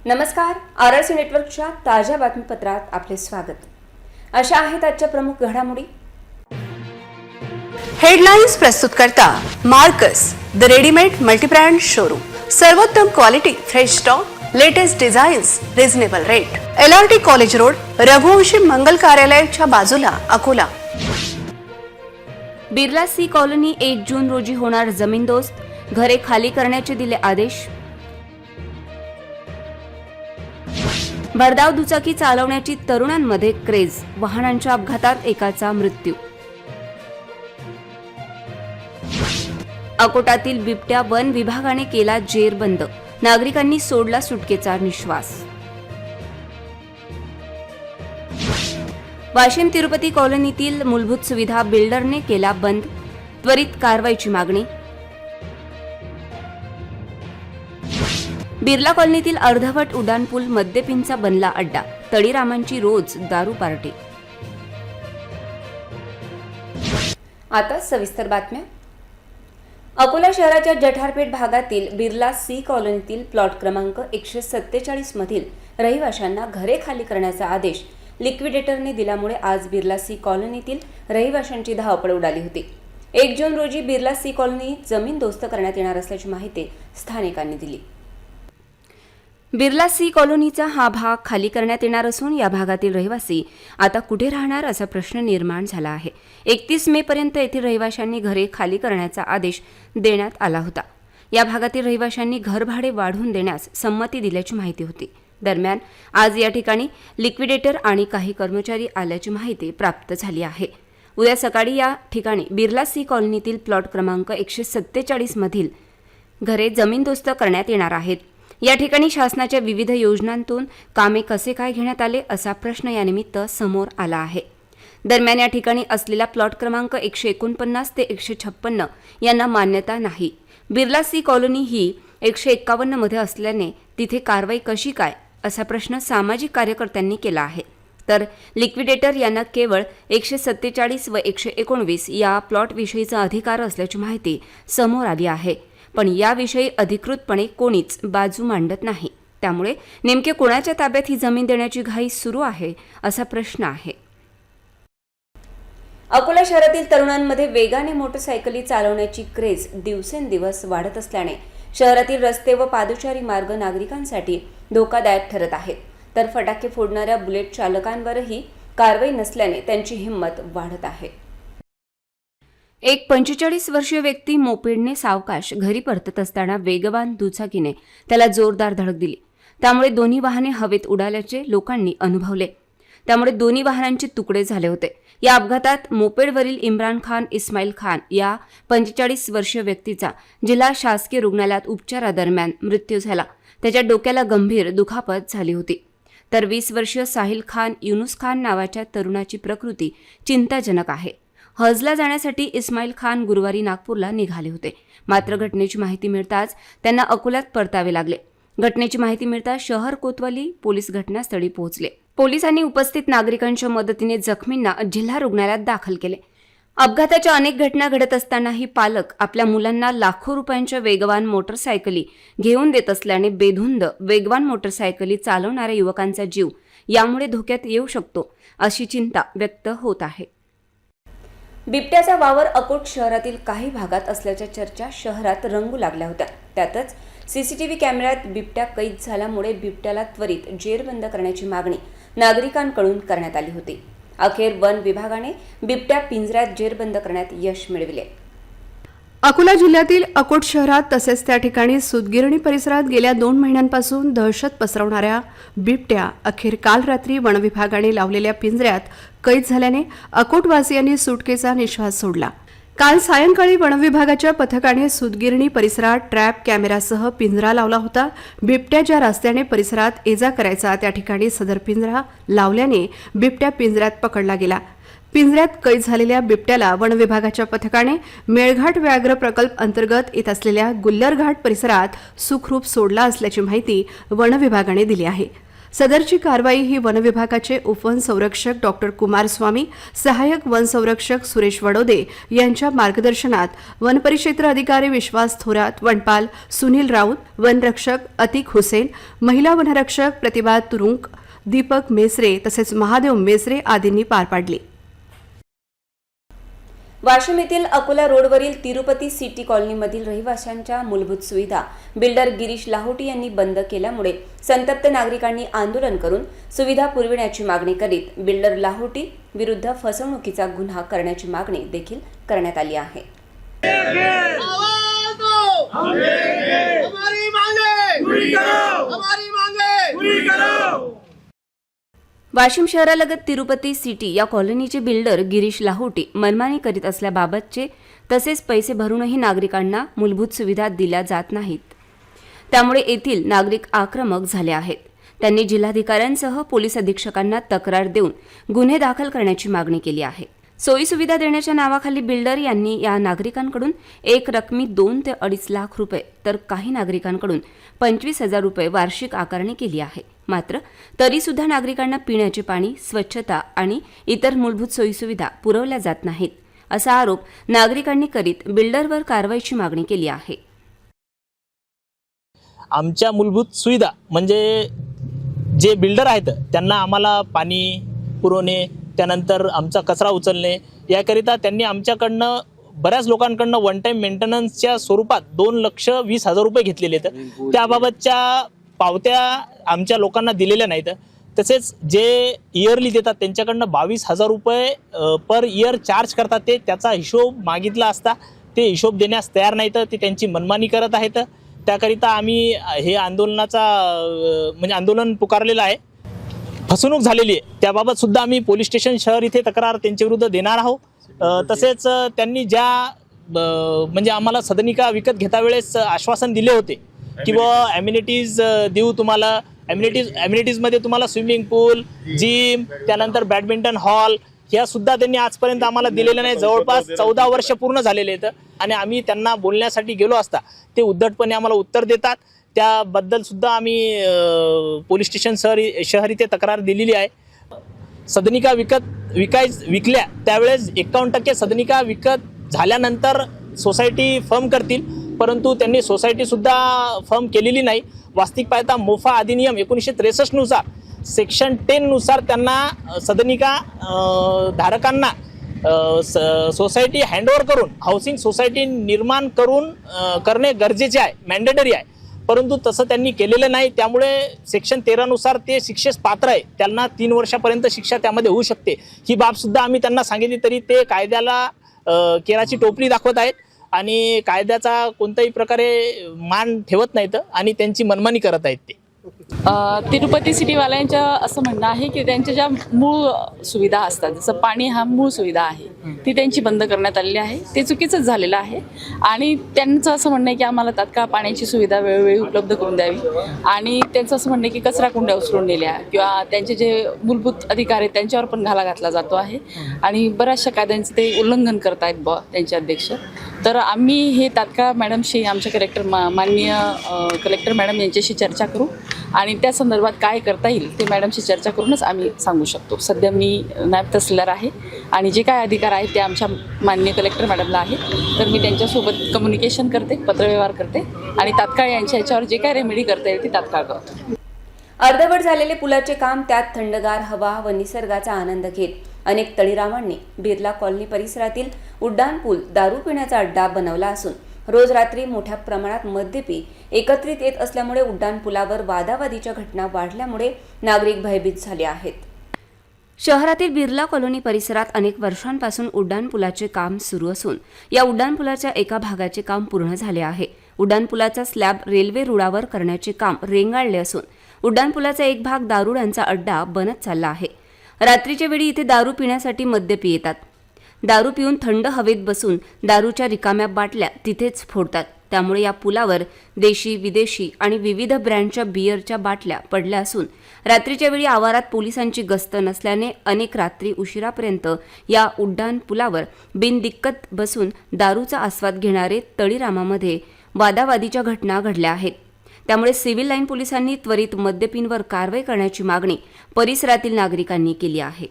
नमस्कार. RRC नेटवर्कच्या ताज्या बातमीपत्रात आपले स्वागत. अशा आहेत आजच्या प्रमुख घडामोडी. हेडलाइन्स प्रस्तुत करता Marcus the readymade multibrand showroom. सर्वोत्तम quality, fresh stock, latest designs, reasonable rate. LRT college road, Raghuvanshi Mangal कार्यालयाच्या बाजूला, अकोला. बिर्ला सी कॉलनी 1 जून रोजी होणार जमीनदोस्त. घरे खाली करण्याचे दिले आदेश. भरधाव दुचाकी चालवण्याची तरुणांमध्ये क्रेज. वाहनांच्या अपघातात एकाचा मृत्यू. अकोटातील बिबट्या वन विभागाने केला जेरबंद. नागरिकांनी सोडला सुटकेचा निश्वास. वाशिम तिरुपती कॉलनीतील मूलभूत सुविधा बिल्डरने केला बंद. त्वरित कारवाईची मागणी. बिर्ला कॉलनीतील अर्धवट उड्डाणपूल मद्यपींचा बनला अड्डा. तळीरामांची रोज दारू पार्टी. आता सविस्तर बातम्या. अकोला शहराच्या जठारपेठ भागातील बिर्ला सी कॉलनीतील प्लॉट क्रमांक 147 मधील रहिवाशांना घरे खाली करण्याचा आदेश लिक्विडेटरने दिल्यामुळे आज बिर्ला सी कॉलनीतील रहिवाशांची धावपळ उडाली होती. 1 जून रोजी बिर्ला सी कॉलनी जमीनदोस्त करण्यात येणार असल्याची माहिती स्थानिकांनी दिली. बिर्ला सी कॉलनीचा हा भाग खाली करण्यात येणार असून या भागातील रहिवासी आता कुठे राहणार असा प्रश्न निर्माण झाला आहे. 31 मे पर्यंत येथील रहिवाशांनी घरे खाली करण्याचा आदेश देण्यात आला होता. या भागातील रहिवाशांनी घरभाडे वाढवून देण्यास संमती दिल्याची माहिती होती. दरम्यान आज या ठिकाणी लिक्विडेटर आणि काही कर्मचारी आल्याची माहिती प्राप्त झाली आहे. उद्या सकाळी या ठिकाणी बिर्ला सी कॉलनीतील प्लॉट क्रमांक 147 मधील घरे जमीनदोस्त करण्यात येणार आहेत. या ठिकाणी शासनाच्या विविध योजनांतून कामे कसे काय घेण्यात आले असा प्रश्न यानिमित्त समोर आला आहे. दरम्यान या ठिकाणी असलेला प्लॉट क्रमांक 149 ते 156 यांना मान्यता नाही. बिर्ला सी कॉलनी ही 151 मध्ये असल्याने तिथे कारवाई कशी काय असा प्रश्न सामाजिक कार्यकर्त्यांनी केला आहे. तर लिक्विडेटर यांना केवळ 147 व 119 या प्लॉटविषयीचा अधिकार असल्याची माहिती समोर आली आहे. पण याविषयी अधिकृतपणे कोणीच बाजू मांडत नाही. त्यामुळे नेमके कोणाच्या ताब्यात ही जमीन देण्याची घाई सुरू आहे असा प्रश्न आहे. अकोला शहरातील तरुणांमध्ये वेगाने मोटरसायकली चालवण्याची क्रेज दिवसेंदिवस वाढत असल्याने शहरातील रस्ते व पादचारी मार्ग नागरिकांसाठी धोकादायक ठरत आहेत. तर फटाके फोडणाऱ्या बुलेट चालकांवरही कारवाई नसल्याने त्यांची हिंमत वाढत आहे. एक 45 वर्षीय व्यक्ती मोपेडने सावकाश घरी परतत असताना वेगवान दुचाकीने त्याला जोरदार धडक दिली. त्यामुळे दोन्ही वाहने हवेत उडाल्याचे लोकांनी अनुभवले. त्यामुळे दोन्ही वाहनांचे तुकडे झाले होते. या अपघातात मोपेडवरील इम्रान खान इस्माईल खान या 45 वर्षीय व्यक्तीचा जिल्हा शासकीय रुग्णालयात उपचारादरम्यान मृत्यू झाला. त्याच्या डोक्याला गंभीर दुखापत झाली होती. तर 20 वर्षीय साहिल खान युनुस खान नावाच्या तरुणाची प्रकृती चिंताजनक आहे. हजला जाण्यासाठी इस्माईल खान गुरुवारी नागपूरला निघाले होते. मात्र घटनेची माहिती मिळताच त्यांना अकोल्यात परतावे लागले. घटनेची माहिती मिळताच शहर कोतवाली पोलीस घटनास्थळी पोहोचले. पोलिसांनी उपस्थित नागरिकांच्या मदतीने जखमींना जिल्हा रुग्णालयात दाखल केले. अपघाताच्या अनेक घटना घडत असतानाही पालक आपल्या मुलांना लाखो रुपयांच्या वेगवान मोटरसायकली घेऊन देत असल्याने बेधुंद वेगवान मोटरसायकली चालवणाऱ्या युवकांचा जीव यामुळे धोक्यात येऊ शकतो अशी चिंता व्यक्त होत आहे. बिबट्याचा वावर अकोट शहरातील काही भागात असल्याच्या चर्चा शहरात रंगू लागल्या होत्या. त्यातच सीसीटीव्ही कॅमेऱ्यात बिबट्या कैद झाल्यामुळे बिबट्याला त्वरित जेरबंद करण्याची मागणी नागरिकांकडून करण्यात आली होती. अखेर वन विभागाने बिबट्या पिंजऱ्यात जेरबंद करण्यात यश मिळविले. अकोला जिल्ह्यातील अकोट शहरात तसेच त्या ठिकाणी सूतगिरणी परिसरात गेल्या 2 महिन्यांपासून दहशत पसरवणाऱ्या बिबट्या अखेर काल रात्री वनविभागाने लावलेल्या पिंजऱ्यात कैद झाल्याने अकोटवासियांनी सुटकेचा निश्वास सोडला. काल सायंकाळी वनविभागाच्या पथकाने सूतगिरणी परिसरात ट्रॅप कॅमेरासह पिंजरा लावला होता. बिबट्या ज्या रस्त्याने परिसरात ये जा करायचा त्या ठिकाणी सदर पिंजरा लावल्याने बिबट्या पिंजऱ्यात पकडला गेला. पिंजऱ्यात कैद झालेल्या बिबट्याला वनविभागाच्या पथकाने मेळघाट व्याघ्र प्रकल्प अंतर्गत येत असलेल्या गुल्लरघाट परिसरात सुखरूप सोडला असल्याची माहिती वनविभागाने दिली आहे. सदरची कारवाई ही वनविभागाचे उपवन संरक्षक डॉक्टर कुमारस्वामी, सहाय्यक वन संरक्षक सुरेश वडोदे यांच्या मार्गदर्शनात वनपरिक्षेत्र अधिकारी विश्वास थोरात, वनपाल सुनील राऊत, वनरक्षक अतिक हुसेन, महिला वनरक्षक प्रतिभा तुरुंक, दीपक मेसरे तसेच महादेव मेसरे आदींनी पार पाडली. वाशिम येथील अकोला रोडवरील तिरुपती सिटी कॉलनीमधील रहिवाशांच्या मूलभूत सुविधा बिल्डर गिरीश लाहोटी यांनी बंद केल्यामुळे संतप्त नागरिकांनी आंदोलन करून सुविधा पुरविण्याची मागणी करीत बिल्डर लाहोटी विरुद्ध फसवणुकीचा गुन्हा करण्याची मागणी देखील करण्यात आली आहे. आवाज दो, हमारी मांगे पूरी करो, हमारी मांगे पूरी करो. वाशिम शहरालगत तिरुपती सिटी या कॉलनीचे बिल्डर गिरीश लाहोटी मनमानी करीत असल्याबाबतचे तसेच पैसे भरूनही नागरिकांना मूलभूत सुविधा दिल्या जात नाहीत. त्यामुळे येथील नागरिक आक्रमक झाले आहेत. त्यांनी जिल्हाधिकाऱ्यांसह पोलीस अधीक्षकांना तक्रार देऊन गुन्हे दाखल करण्याची मागणी केली आहे. सोयी सुविधा देण्याच्या नावाखाली बिल्डर यांनी या नागरिकांकडून एक रकमी 2 ते 2.5 लाख रुपये तर काही नागरिकांकडून 25,000 रुपये वार्षिक आकारणी केली आहे. मात्र तरीसुद्धा नागरिकांना पिण्याचे पाणी, स्वच्छता आणि इतर मूलभूत सोयीसुविधा पुरवल्या जात नाहीत असा आरोप नागरिकांनी करीत बिल्डरवर कारवाईची मागणी केली आहे. आमच्या मूलभूत सुविधा म्हणजे जे बिल्डर आहेत त्यांना आम्हाला पाणी पुरवणे, त्यानंतर आमचा कचरा उचलणे याकरिता त्यांनी आमच्याकडनं बऱ्याच लोकांकडनं वन टाईम मेंटेनन्सच्या स्वरूपात 2,20,000 रुपये घेतलेले आहेत. त्याबाबतच्या पावत्या आमच्या लोकांना दिलेल्या नाहीत. तसेच जे इयरली देतात त्यांच्याकडनं 22,000 रुपये पर इयर चार्ज करतात. ते त्याचा हिशोब मागितला असता ते हिशोब देण्यास तयार नाहीत. ते त्यांची मनमानी करत आहेत. त्याकरिता आम्ही हे आंदोलन पुकारलेलं आहे. फसवणूक झालेली आहे त्याबाबत सुद्धा आम्ही पोलीस स्टेशन शहर इथे तक्रार त्यांच्याविरुद्ध देणार आहोत. तसेच त्यांनी ज्या म्हणजे आम्हाला सदनिका विकत घेता वेळेस आश्वासन दिले होते की बुवा ॲम्युनिटीज देऊ तुम्हाला, ॲम्युनिटीजमध्ये तुम्हाला स्विमिंग पूल, जिम, त्यानंतर बॅडमिंटन हॉल ह्या सुद्धा त्यांनी आजपर्यंत आम्हाला दिलेल्या नाही. जवळपास 14 वर्ष पूर्ण झालेले आहेत आणि आम्ही त्यांना बोलण्यासाठी गेलो असता ते उद्धटपणे आम्हाला उत्तर देतात. त्याबद्दल सुद्धा आम्ही पोलीस स्टेशन शहर इथे तक्रार दिलेली आहे. सदनिका विकल्या त्यावेळेस 51% सदनिका विकत झाल्यानंतर सोसायटी फर्म करतील, परंतु त्यांनी सोसायटी सुद्धा फर्म केलेली नाही. वास्तविक पाहता मोफा अधिनियम 1963 नुसार सेक्शन 10 नुसार त्यांना सदनिका धारकांना सोसायटी हँडओव्हर करून हाऊसिंग सोसायटी निर्माण करणे गरजेचे आहे, मॅन्डेटरी आहे. परंतु तसं त्यांनी केलेलं नाही. त्यामुळे सेक्शन 13 नुसार ते शिक्षेस पात्र आहे. त्यांना 3 वर्षापर्यंत शिक्षा त्यामध्ये होऊ शकते. ही बाब सुद्धा आम्ही त्यांना सांगितली तरी ते कायद्याला केराची टोपली दाखवत आहेत आणि कायद्याचा कोणत्याही प्रकारे मान ठेवत नाहीत आणि त्यांची मनमानी करत आहेत. ते तिरुपती सिटीवाल्यांचं असं म्हणणं आहे की त्यांच्या ज्या मूळ सुविधा असतात, जसं पाणी हा मूळ सुविधा आहे, ती त्यांची बंद करण्यात आलेली आहे. ते चुकीचंच झालेलं आहे आणि त्यांचं असं म्हणणं आहे की आम्हाला तात्काळ पाण्याची सुविधा वेळोवेळी उपलब्ध करून द्यावी आणि त्यांचं असं म्हणणं आहे की कचरा कुंड्या उचलून नेल्या किंवा त्यांचे जे मूलभूत अधिकार आहेत त्यांच्यावर पण घाला घातला जातो आहे आणि बऱ्याचशा कायद्यांचं ते उल्लंघन करत आहेत त्यांचे अध्यक्ष. तर आम्ही हे तात्काळ मॅडमशी, आमच्या माननीय कलेक्टर मॅडम यांच्याशी चर्चा करू आणि त्या संदर्भात काय करता येईल ते मॅडमशी चर्चा करूनच आम्ही सांगू शकतो. सध्या मी नायब तहसीलदार आहे आणि जे काय अधिकार आहेत ते आमच्या माननीय कलेक्टर मॅडमला आहेत. तर मी त्यांच्यासोबत कम्युनिकेशन करते, पत्रव्यवहार करते आणि तात्काळ याच्यावर जे काय रेमेडी करता येईल ती तात्काळ करतो. अर्धवट झालेले पुलाचे काम, त्यात थंडगार हवा व निसर्गाचा आनंद घेत अनेक तळीरामांनी बिर्ला कॉलनी परिसरातील उड्डाण पूल दारू पिण्याचा अड्डा बनवला असून रोज रात्री मोठ्या प्रमाणात मद्यपी एकत्रित येत असल्यामुळे उड्डाण पुलावर वादावादीच्या घटना वाढल्यामुळे नागरिक भयभीत झाले आहेत. शहरातील बिर्ला कॉलनी परिसरात अनेक वर्षांपासून उड्डाणपुलाचे काम सुरू असून या उड्डाणपुलाच्या एका भागाचे काम पूर्ण झाले आहे. उड्डाणपुलाचा स्लॅब रेल्वे रुळावर करण्याचे काम रेंगाळले असून उड्डाणपुलाचा एक भाग दारुड्यांचा अड्डा बनत चालला आहे. रात्रीच्या वेळी इथे दारू पिण्यासाठी मद्यपी येतात. दारू पिऊन थंड हवेत बसून दारूच्या रिकाम्या बाटल्या तिथेच फोडतात. त्यामुळे या पुलावर देशी, विदेशी आणि विविध ब्रँडच्या बियरच्या बाटल्या पडल्या असून रात्रीच्या वेळी आवारात पोलिसांची गस्त नसल्याने अनेक रात्री उशिरापर्यंत या उड्डाण पुलावर बिनदिक्कत बसून दारूचा आस्वाद घेणारे तळीरामामध्ये वादावादीच्या घटना घडल्या आहेत. त्यामुळे सिव्हिल लाईन पोलिसांनी त्वरित मद्यपींवर कारवाई करण्याची मागणी परिसरातील नागरिकांनी केली आहे.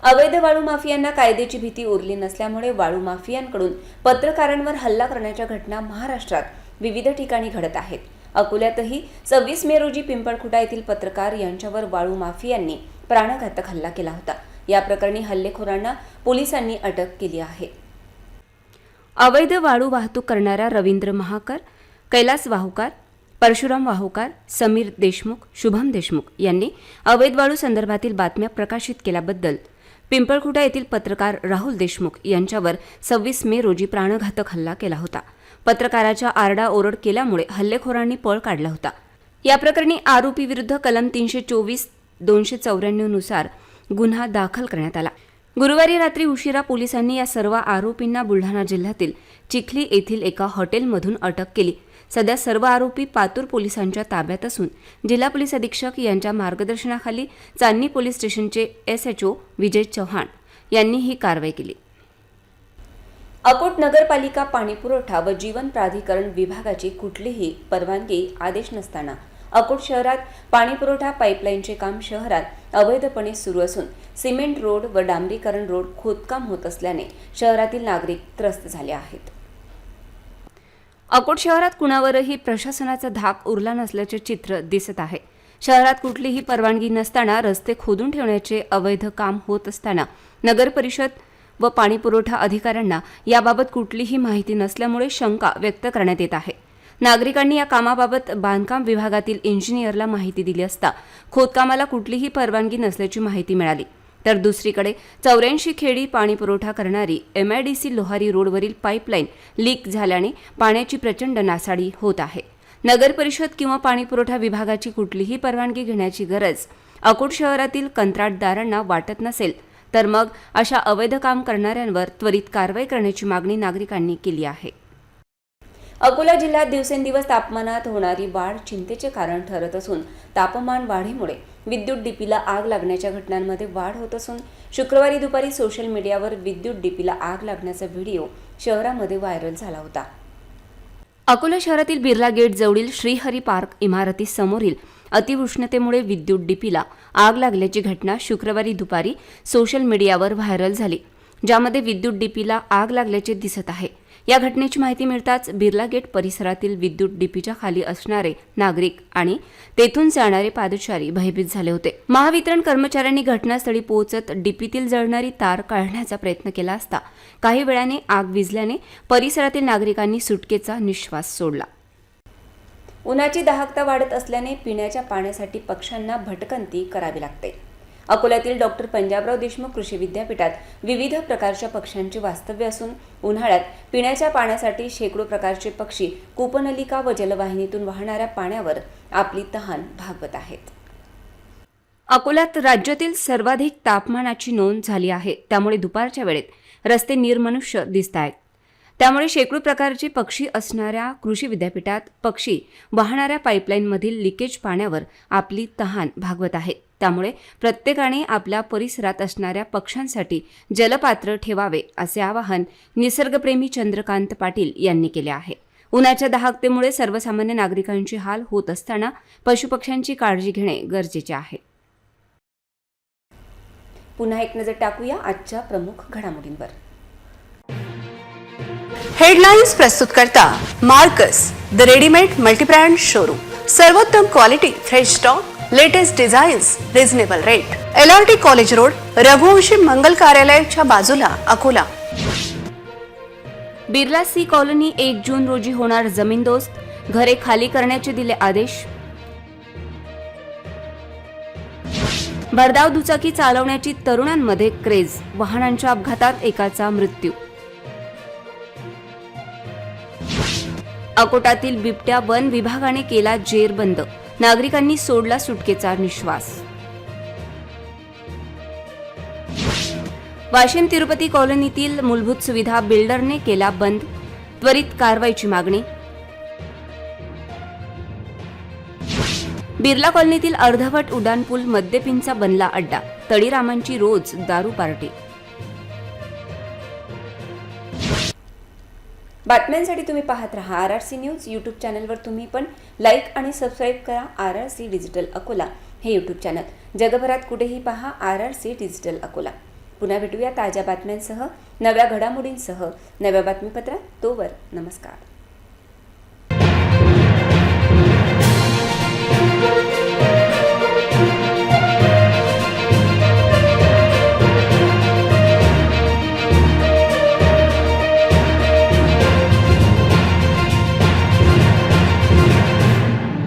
अवैध वाळू माफियांना कायद्याची भीती उरली नसल्यामुळे वाळू माफियांकडून पत्रकारांवर हल्ला करण्याच्या घटना महाराष्ट्रात विविध ठिकाणी घडत आहेत. अकोल्यातही 26 मे रोजी पिंपळखुटा येथील पत्रकार यांच्यावर वाळू माफियांनी प्राणघातक हल्ला केला होता. या प्रकरणी हल्लेखोरांना पोलिसांनी अटक केली आहे. अवैध वाळू वाहतूक करणाऱ्या रवींद्र महाकर, कैलास वाहुकार, परशुराम वाहुकार, समीर देशमुख, शुभम देशमुख यांनी अवैध वाळू संदर्भातील बातम्या प्रकाशित केल्याबद्दल पिंपळखुटा येथील पत्रकार राहुल देशमुख यांच्यावर 26 मे रोजी प्राणघातक हल्ला केला होता. पत्रकाराच्या आरडाओरड केल्यामुळे हल्लेखोरांनी पळ काढला होता. या प्रकरणी आरोपीविरुद्ध कलम 324-294 नुसार गुन्हा दाखल करण्यात आला. गुरुवारी रात्री उशिरा पोलिसांनी या सर्व आरोपींना बुलढाणा जिल्ह्यातील चिखली येथील एका हॉटेलमधून अटक केली. सध्या सर्व आरोपी पातूर पोलिसांच्या ताब्यात असून जिल्हा पोलीस अधीक्षक यांच्या मार्गदर्शनाखाली चांदणी पोलीस स्टेशनचे SHO विजय चव्हाण यांनी ही कारवाई केली. अकोट नगरपालिका पाणीपुरवठा व जीवन प्राधिकरण विभागाची कुठलीही परवानगी आदेश नसताना अकोट शहरात पाणीपुरवठा पाईपलाईनचे काम शहरात अवैधपणे सुरू असून सिमेंट रोड व डांबरीकरण रोड खोदकाम होत असल्याने शहरातील नागरिक त्रस्त झाले आहेत. अकोट शहरात कुणावरही प्रशासनाचा धाक उरला नसल्याचे चित्र दिसत आहे. शहरात कुठलीही परवानगी नसताना रस्ते खोदून ठेवण्याचे अवैध काम होत असताना नगर परिषद व पाणीपुरवठा अधिकाऱ्यांना याबाबत कुठलीही माहिती नसल्यामुळे शंका व्यक्त करण्यात येत आहे. नागरिकांनी या कामाबाबत बांधकाम विभागातील इंजिनियरला माहिती दिली असता खोदकामाला कुठलीही परवानगी नसल्याची माहिती मिळाली. तर दुसरीकडे 84 खेडी पाणीपुरवठा करणारी MIDC लोहारी रोडवरील पाईपलाईन लीक झाल्याने पाण्याची प्रचंड नासाडी होत आहे. नगर परिषद किंवा पाणीपुरवठा विभागाची कुठलीही परवानगी घेण्याची गरज अकोट शहरातील कंत्राटदारांना वाटत नसेल तर मग अशा अवैध काम करणाऱ्यांवर त्वरित कारवाई करण्याची मागणी नागरिकांनी केली आहे. अकोला जिल्ह्यात दिवसेंदिवस तापमानात होणारी वाढ चिंतेचे कारण ठरत असून तापमान वाढीमुळे विद्युत डीपीला आग लागण्याच्या घटनांमध्ये वाढ होत असून शुक्रवारी दुपारी सोशल मीडियावर विद्युत डीपीला आग लागण्याचा व्हिडिओ शहरामध्ये व्हायरल झाला होता. अकोला शहरातील बिर्ला गेट जवळील श्रीहरी पार्क इमारतीसमोरील अतिउष्णतेमुळे विद्युत डीपीला आग लागल्याची घटना शुक्रवारी दुपारी सोशल मीडियावर व्हायरल झाली, ज्यामध्ये विद्युत डीपीला आग लागल्याचे दिसत आहे. या घटनेची माहिती मिळताच बिर्ला गेट परिसरातील विद्युत डीपीच्या खाली असणारे नागरिक आणि तेथून जाणारे पादचारी भयभीत झाले होते. महावितरण कर्मचाऱ्यांनी घटनास्थळी पोहोचत डीपीतील जळणारी तार काढण्याचा प्रयत्न केला असता काही वेळाने आग विझल्याने परिसरातील नागरिकांनी सुटकेचा निश्वास सोडला. उन्हाची दाहकता वाढत असल्याने पिण्याच्या पाण्यासाठी पक्ष्यांना भटकंती करावी लागते. अकोल्यातील डॉक्टर पंजाबराव देशमुख कृषी विद्यापीठात विविध प्रकारच्या पक्ष्यांचे वास्तव्य असून उन्हाळ्यात पिण्याच्या पाण्यासाठी शेकडो प्रकारचे पक्षी कूपनलिका व जलवाहिनीतून वाहणाऱ्या पाण्यावर आपली तहान भागवत आहेत. अकोल्यात राज्यातील सर्वाधिक तापमानाची नोंद झाली आहे. त्यामुळे दुपारच्या वेळेत रस्ते निर्मनुष्य दिसत आहेत. त्यामुळे शेकडो प्रकारचे पक्षी असणाऱ्या कृषी विद्यापीठात पक्षी वाहणाऱ्या पाईपलाईनमधील लिकेज पाण्यावर आपली तहान भागवत आहेत. त्यामुळे प्रत्येकाने आपल्या परिसरात असणाऱ्या पक्ष्यांसाठी जलपात्र ठेवावे असे आवाहन निसर्गप्रेमी चंद्रकांत पाटील यांनी केले आहे. उन्हाच्या दाहकतेमुळे सर्वसामान्य नागरिकांचे हाल होत असताना पशुपक्ष्यांची काळजी घेणे गरजेचे आहे. पुन्हा एक नजर टाकूया आजच्या प्रमुख घडामोडींवर. हेडलाइन्स प्रस्तुत करता Marcus the readymade multibrand showroom. सर्वोत्तम quality, fresh stock, latest designs, reasonable rate. LRT college road, Raghuvanshi Mangal कार्यालयाच्या बाजूला, अकोला. बिर्ला सी कॉलनी 1 जून रोजी होणार जमीनदोस्त, घरे खाली करण्याचे दिले आदेश. भरधाव दुचाकी चालवण्याची तरुणांमध्ये क्रेज, वाहनांच्या अपघातात एकाचा मृत्यू. अकोटातील बिबट्या वन विभागाने केला जेरबंद, नागरिकांनी सोडला सुटकेचा निश्वास. वाशिम तिरुपती कॉलनीतील मूलभूत सुविधा बिल्डरने केला बंद, त्वरित कारवाईची मागणी. बिर्ला कॉलनीतील अर्धवट उड्डाणपूल मद्यपींचा बनला अड्डा, तळीरामांची रोज दारू पार्टी. बातम्यांसाठी तुम्ही पाहत रहा RRC न्यूज. यूट्यूब चॅनलवर तुम्ही पण लाईक आणि सबस्क्राईब करा RRC डिजिटल अकोला हे यूट्यूब चॅनल. जगभरात कुठेही पहा RRC डिजिटल अकोला. पुन्हा भेटूया ताज्या बातम्यांसह, नव्या घडामोडींसह नव्या बातमीपत्रात. तोवर नमस्कार.